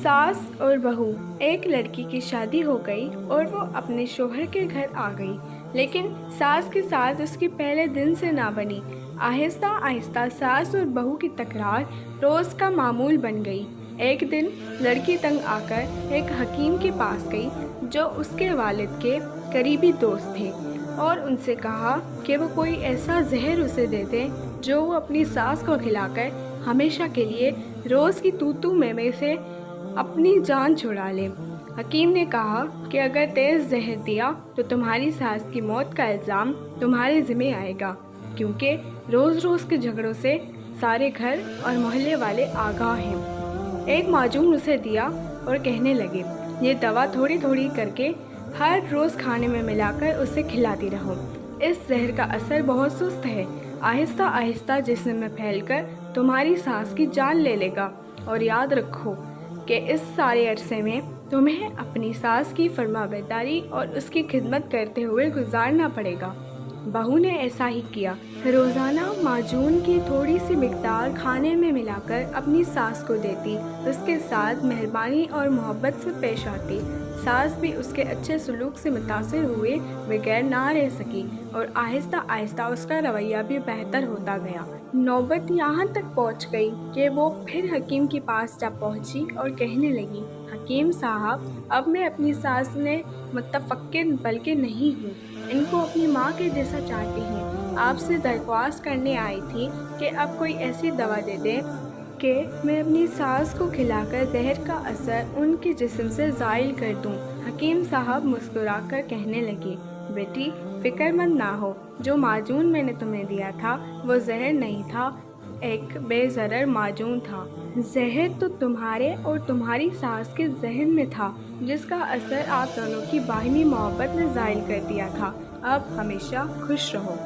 सास और बहू। एक लड़की की शादी हो गई और वो अपने शौहर के घर आ गई, लेकिन सास के साथ उसकी पहले दिन से ना बनी। आहिस्ता आहिस्ता सास और बहू की तकरार रोज़ का मामूल बन गई। एक दिन लड़की तंग आकर एक हकीम के पास गई, जो उसके वालिद के करीबी दोस्त थे, और उनसे कहा कि वो कोई ऐसा जहर उसे दे दें जो वो अपनी सास को खिलाकर हमेशा के लिए रोज़ की तू में से अपनी जान छुड़ा ले। हकीम ने कहा कि अगर तेज़ जहर दिया तो तुम्हारी सास की मौत का इल्ज़ाम तुम्हारे ज़िम्मे आएगा, क्योंकि रोज़ रोज़ के झगड़ों से सारे घर और मोहल्ले वाले आगाह हैं। एक माजून उसे दिया और कहने लगे, ये दवा थोड़ी थोड़ी करके हर रोज़ खाने में मिलाकर उसे खिलाती रहो। इस जहर का असर बहुत सुस्त है, आहिस्ता आहिस्ता जिस्म में फैलकर तुम्हारी सास की जान ले लेगा। और याद रखो कि इस सारे अरसे में तुम्हें अपनी सास की फरमाबरदारी और उसकी खिदमत करते हुए गुजारना पड़ेगा। बहू ने ऐसा ही किया। रोज़ाना माजून की थोड़ी सी मिकदार खाने में मिलाकर अपनी सास को देती, उसके साथ मेहरबानी और मोहब्बत से पेश आती। सास भी उसके अच्छे सलूक से मुतासिर हुए बगैर ना रह सकी, और आहिस्ता आहिस्ता उसका रवैया भी बेहतर होता गया। नौबत यहाँ तक पहुँच गई कि वो फिर हकीम के पास जा पहुँची और कहने लगी, हकीम साहब, अब मैं अपनी सास ने मुतफक्किर बल्कि नहीं हूँ, इनको अपनी माँ के जैसा चाहती हूँ। आपसे दरख्वास्त करने आई थी कि अब कोई ऐसी दवा दे दें कि मैं अपनी सास को खिलाकर जहर का असर उनके जिस्म से ज़ाइल कर दूं। हकीम साहब मुस्कुराकर कहने लगे, बेटी फ़िक्रमंद ना हो, जो माजून मैंने तुम्हें दिया था वो जहर नहीं था, एक बेज़रर माजून था। जहर तो तुम्हारे और तुम्हारी सास के जहन में था, जिसका असर आप दोनों की बाहिमी मोहब्बत ने ज़ाइल कर दिया था। अब हमेशा खुश रहो।